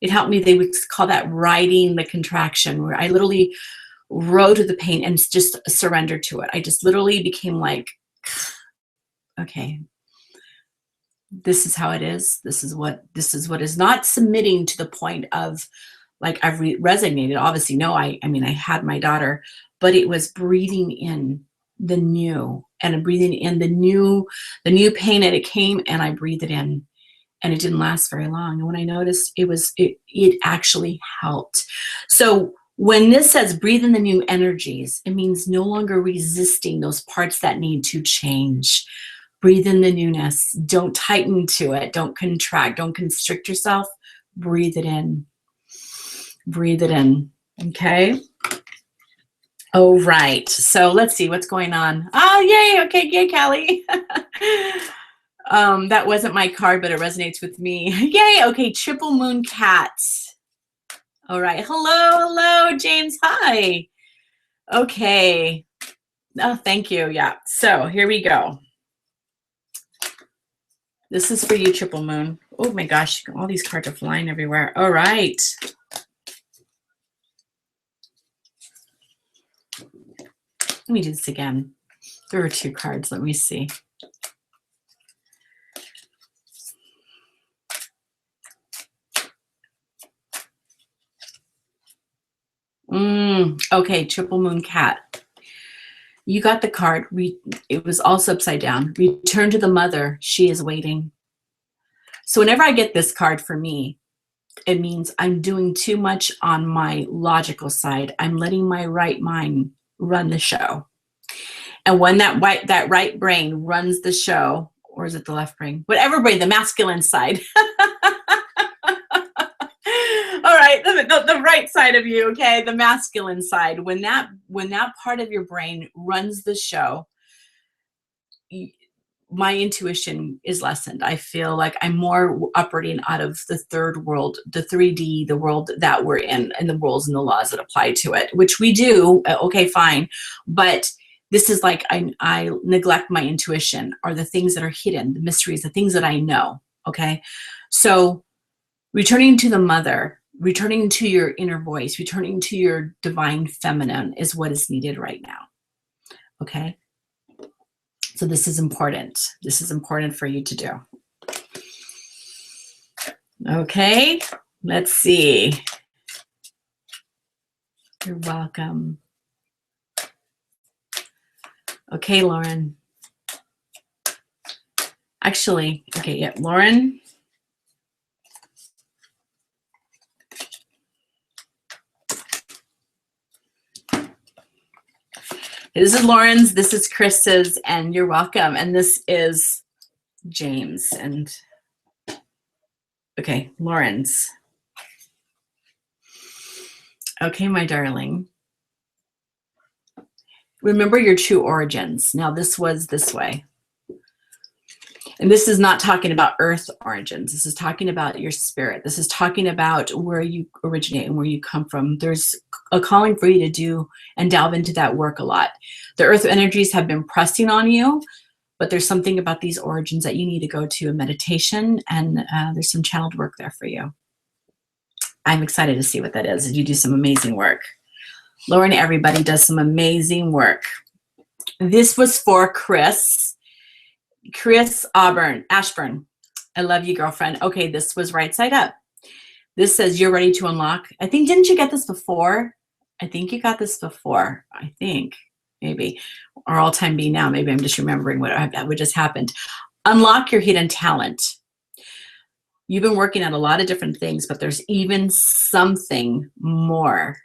helped me. They would call that riding the contraction, where I literally rode with the pain and just surrendered to it. I just literally became like, okay, this is how it is. This is what is, not submitting to the point of like I've resignated. Obviously, no, I had my daughter, but it was breathing in the new and breathing in the new pain, and it came and I breathed it in. And it didn't last very long. And when I noticed, it actually helped. So when this says breathe in the new energies, it means no longer resisting those parts that need to change. Breathe in the newness. Don't tighten to it. Don't contract. Don't constrict yourself. Breathe it in. Breathe it in. Okay. Oh, right. So let's see what's going on. Oh, yay. Okay. Yay, Callie. That wasn't my card, but it resonates with me. Yay. Okay. Triple Moon Cat. All right. Hello, James. Hi. Okay. Oh, thank you. Yeah. So here we go. This is for you, Triple Moon. Oh my gosh. All these cards are flying everywhere. All right. Let me do this again. There were 2 cards. Let me see. Okay, Triple Moon Cat. You got the card. It was also upside down. Return to the mother. She is waiting. So whenever I get this card for me, It means I'm doing too much on my logical side. I'm letting my right mind run the show. And when that right brain runs the show, or is it the left brain? Whatever brain, the masculine side. All right, the right side of you, okay? The masculine side. When that part of your brain runs the show, my intuition is lessened. I feel like I'm more operating out of the third world, the 3D, the world that we're in, and the rules and the laws that apply to it, which we do. Okay, fine. But this is like I neglect my intuition, or the things that are hidden, the mysteries, the things that I know. Okay. So returning to the mother, returning to your inner voice, returning to your divine feminine is what is needed right now. Okay. So this is important. This is important for you to do. Okay, let's see. You're welcome. Okay, Lauren. Actually, okay, yeah, Lauren. This is Lauren's, this is Chris's, and you're welcome. And this is James. And okay, Lauren's. Okay, my darling. Remember your true origins. Now, this was this way. And this is not talking about earth origins. This is talking about your spirit. This is talking about where you originate and where you come from. There's a calling for you to do and delve into that work a lot. The earth energies have been pressing on you, but there's something about these origins that you need to go to a meditation, and there's some channeled work there for you. I'm excited to see what that is. You do some amazing work. Lauren, everybody does some amazing work. This was for Chris. Chris Ashburn. I love you, girlfriend. Okay, this was right side up. This says you're ready to unlock. I think, didn't you get this before? I think you got this before. I think, maybe. Or all time being now. Maybe I'm just remembering what just happened. Unlock your hidden talent. You've been working on a lot of different things, but there's even something more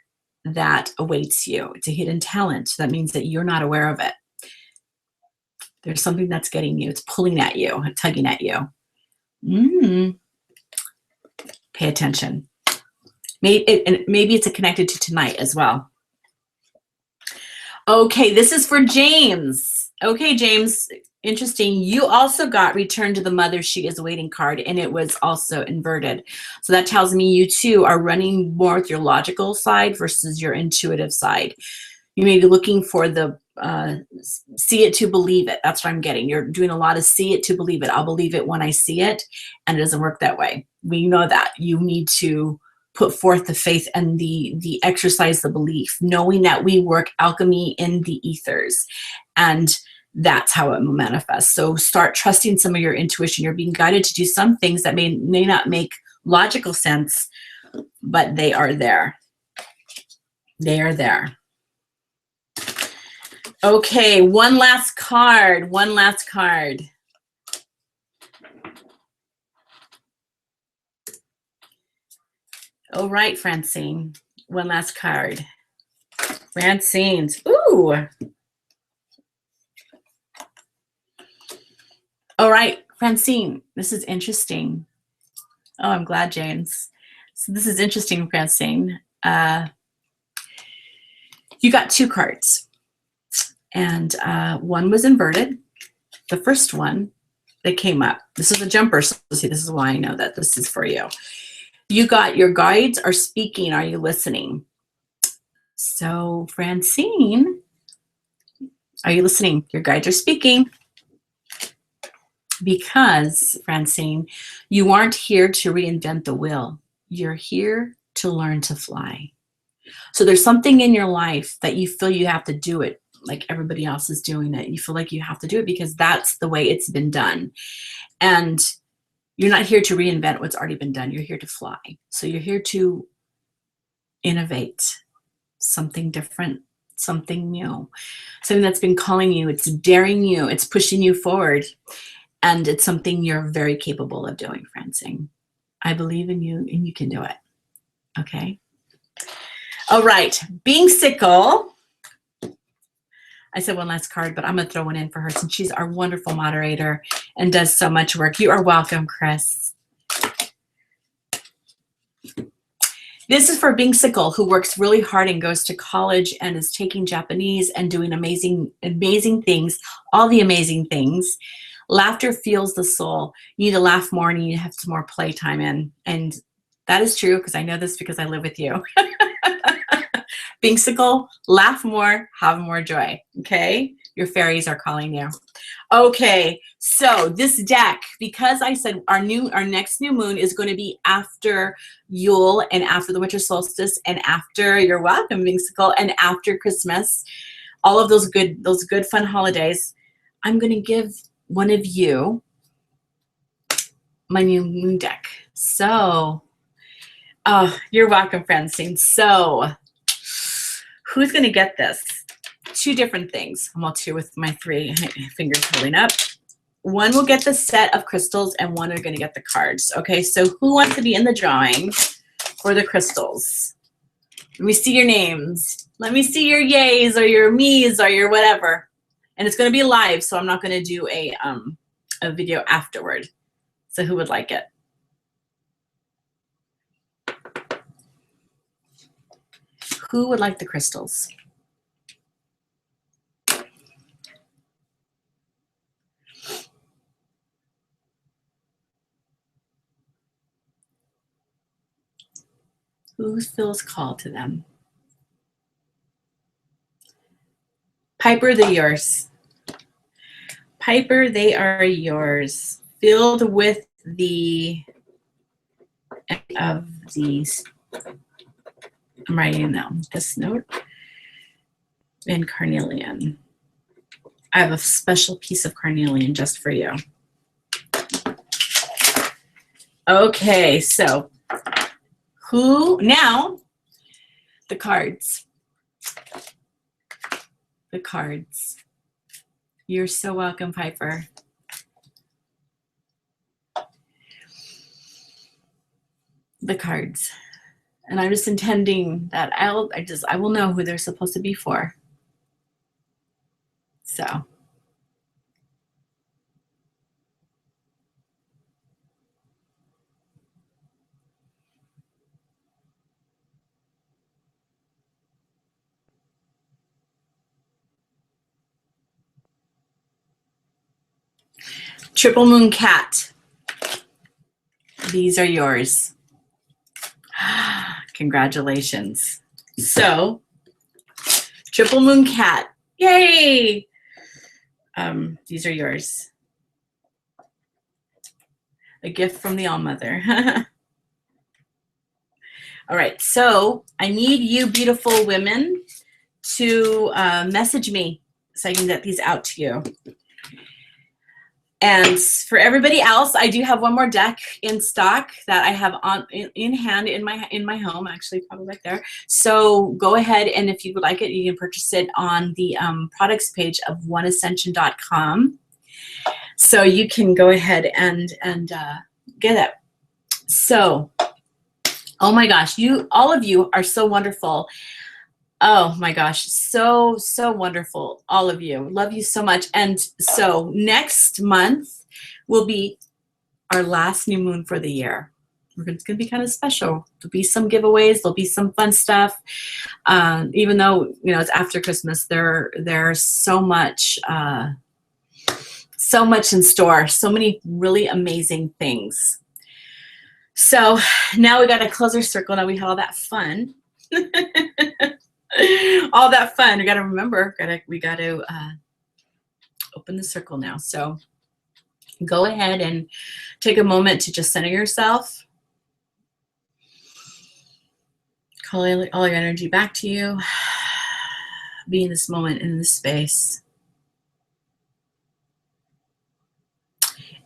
that awaits you. It's a hidden talent. So that means that you're not aware of it. There's something that's getting you. It's pulling at you, tugging at you. Pay attention. Maybe it's connected to tonight as well. Okay, this is for James. Okay, James, interesting. You also got Return to the Mother, She is Waiting card, and it was also inverted. So that tells me you too are running more with your logical side versus your intuitive side. You may be looking for the see it to believe it. That's what I'm getting. You're doing a lot of see it to believe it. I'll believe it when I see it, and it doesn't work that way. We know that. You need to put forth the faith and the exercise the belief, knowing that we work alchemy in the ethers, and that's how it manifests. So start trusting some of your intuition. You're being guided to do some things that may not make logical sense, but they are there. They are there. Okay, one last card. One last card. All right, Francine. One last card. Francine's. Ooh. All right, Francine. This is interesting. Oh, I'm glad, James. So this is interesting, Francine. You got two cards. And one was inverted. The first one that came up. This is a jumper. So see, this is why I know that this is for you. You got your guides are speaking. Are you listening? So Francine, are you listening? Your guides are speaking. Because, Francine, you aren't here to reinvent the wheel. You're here to learn to fly. So there's something in your life that you feel you have to do it like everybody else is doing it. You feel like you have to do it because that's the way it's been done. And you're not here to reinvent what's already been done. You're here to fly. So you're here to innovate something different, something new, something that's been calling you. It's daring you. It's pushing you forward. And it's something you're very capable of doing, Francine. I believe in you and you can do it. Okay. All right. Being Sickle. I said one last card, but I'm going to throw one in for her since she's our wonderful moderator and does so much work. You are welcome, Chris. This is for Being Sickle, who works really hard and goes to college and is taking Japanese and doing amazing, amazing things, all the amazing things. Laughter fuels the soul. You need to laugh more and you need to have some more playtime in. And that is true because I know this because I live with you. Being Sickle, laugh more, have more joy, okay? Your fairies are calling you. Okay, so this deck, because I said our next new moon is going to be after Yule and after the winter solstice and after, you're welcome, Being Sickle, and after Christmas, all of those good fun holidays, I'm going to give one of you my new moon deck. So, oh, you're welcome, Francine. So, who's going to get this? Two different things. Well, two with my three fingers holding up. One will get the set of crystals and one are going to get the cards. Okay, so who wants to be in the drawing for the crystals? Let me see your names. Let me see your yays or your me's or your whatever. And it's going to be live, so I'm not going to do a video afterward. So who would like it? Who would like the crystals? Who feels called to them? Piper, they're yours. Piper, they are yours. Filled with the of these. I'm writing down this note. And carnelian. I have a special piece of carnelian just for you. Okay, so who now? The cards. The cards. You're so welcome, Piper. The cards. And I'm just intending that I will know who they're supposed to be for. So. Triple Moon Cat. These are yours. Congratulations. So, Triple Moon Cat. Yay! These are yours. A gift from the All-Mother. All right, so I need you beautiful women to message me so I can get these out to you. And for everybody else, I do have one more deck in stock that I have in hand in my home, actually probably right there. So go ahead, and if you would like it, you can purchase it on the products page of oneascension.com. So you can go ahead and get it. So, oh my gosh, all of you are so wonderful. Oh my gosh, so wonderful, all of you. Love you so much. And so next month will be our last new moon for the year. It's going to be kind of special. There'll be some giveaways. There'll be some fun stuff. Even though, you know, it's after Christmas, there's so much in store. So many really amazing things. So now we got to close our circle. Now we had all that fun. All that fun. We got to remember, we got to open the circle now. So go ahead and take a moment to just center yourself. Call all your energy back to you. Be in this moment, in this space.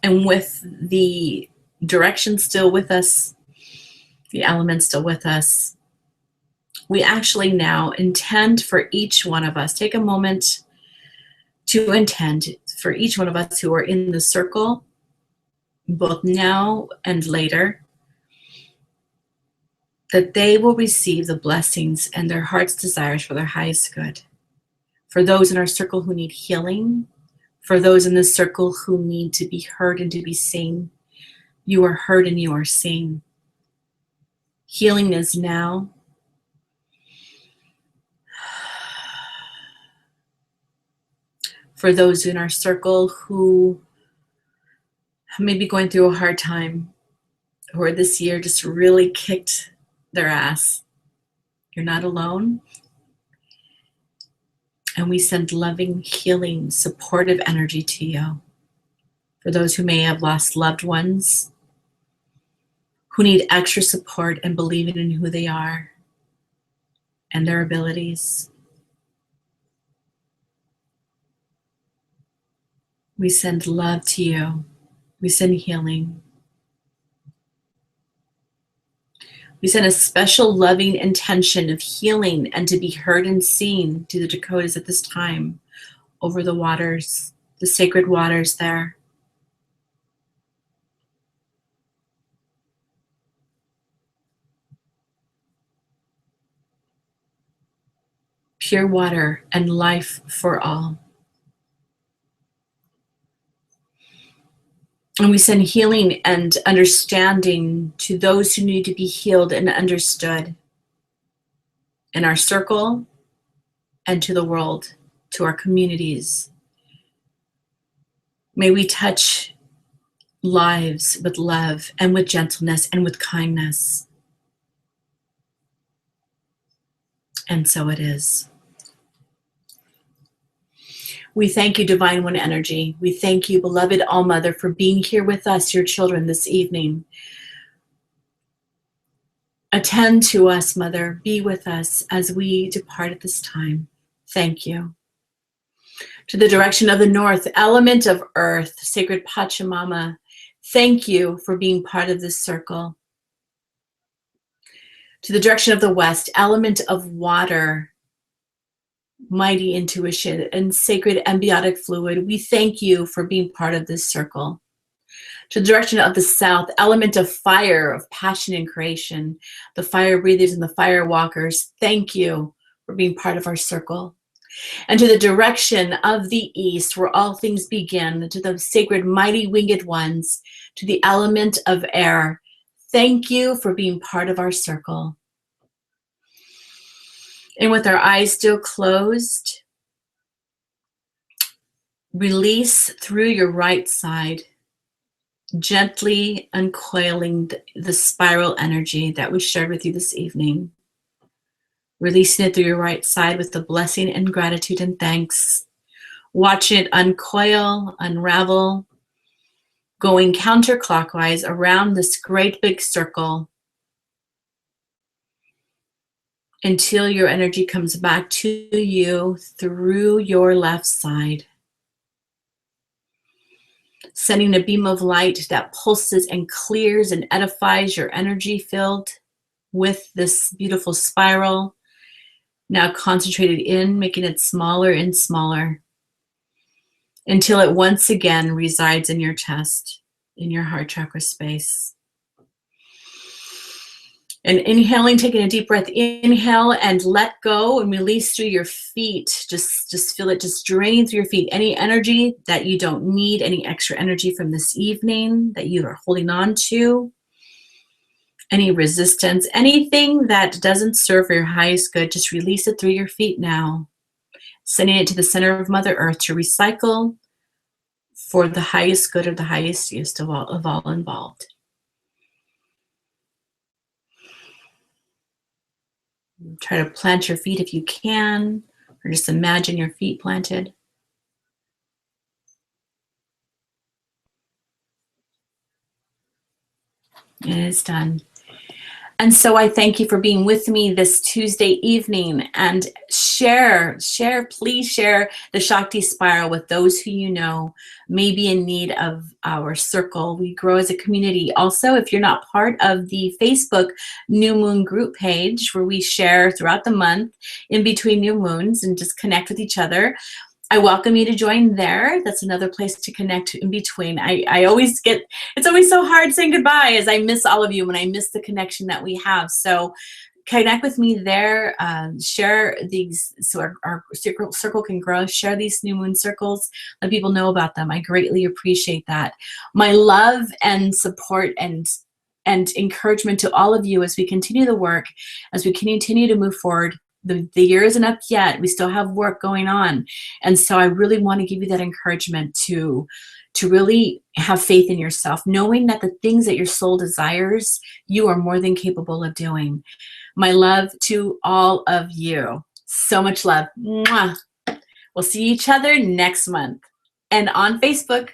And with the direction still with us, the elements still with us, we actually now intend for each one of us, take a moment to intend for each one of us who are in the circle, both now and later, that they will receive the blessings and their heart's desires for their highest good. For those in our circle who need healing, for those in the circle who need to be heard and to be seen, you are heard and you are seen. Healing is now. For those in our circle who may be going through a hard time, or this year just really kicked their ass, you're not alone. And we send loving, healing, supportive energy to you. For those who may have lost loved ones, who need extra support and believing in who they are and their abilities, we send love to you. We send healing. We send a special loving intention of healing and to be heard and seen to the Dakotas at this time over the waters, the sacred waters there. Pure water and life for all. And we send healing and understanding to those who need to be healed and understood in our circle and to the world, to our communities. May we touch lives with love and with gentleness and with kindness. And so it is. We thank you, Divine One Energy. We thank you, beloved All-Mother, for being here with us, your children, this evening. Attend to us, Mother. Be with us as we depart at this time. Thank you. To the direction of the north, element of earth, sacred Pachamama, thank you for being part of this circle. To the direction of the west, element of water, mighty intuition and sacred embiotic fluid, we thank you for being part of this circle. To the direction of the south, element of fire, of passion and creation, the fire breathers and the fire walkers, thank you for being part of our circle. And to the direction of the east, where all things begin, to the sacred mighty winged ones, to the element of air, thank you for being part of our circle. And with our eyes still closed, release through your right side, gently uncoiling the spiral energy that we shared with you this evening. Releasing it through your right side with the blessing and gratitude and thanks. Watch it uncoil, unravel, going counterclockwise around this great big circle until your energy comes back to you through your left side. Sending a beam of light that pulses and clears and edifies your energy field with this beautiful spiral. Now concentrated in, making it smaller and smaller until it once again resides in your chest, in your heart chakra space. And inhaling, taking a deep breath, inhale and let go and release through your feet. Just feel it just draining through your feet. Any energy that you don't need, any extra energy from this evening that you are holding on to, any resistance, anything that doesn't serve your highest good, just release it through your feet now. Sending it to the center of Mother Earth to recycle for the highest good of the highest use of all involved. Try to plant your feet if you can, or just imagine your feet planted. And it's done. And so I thank you for being with me this Tuesday evening, and please share the Shakti Spiral with those who you know may be in need of our circle. We grow as a community. Also, if you're not part of the Facebook New Moon group page where we share throughout the month in between new moons and just connect with each other, I welcome you to join there. That's another place to connect in between. I always get, it's always so hard saying goodbye as I miss all of you and I miss the connection that we have. So connect with me there. Share these so our circle can grow. Share these new moon circles. Let people know about them. I greatly appreciate that. My love and support and encouragement to all of you as we continue the work, as we continue to move forward. The year isn't up yet. We still have work going on. And so I really want to give you that encouragement to really have faith in yourself, knowing that the things that your soul desires, you are more than capable of doing. My love to all of you. So much love. Mwah. We'll see each other next month and on Facebook.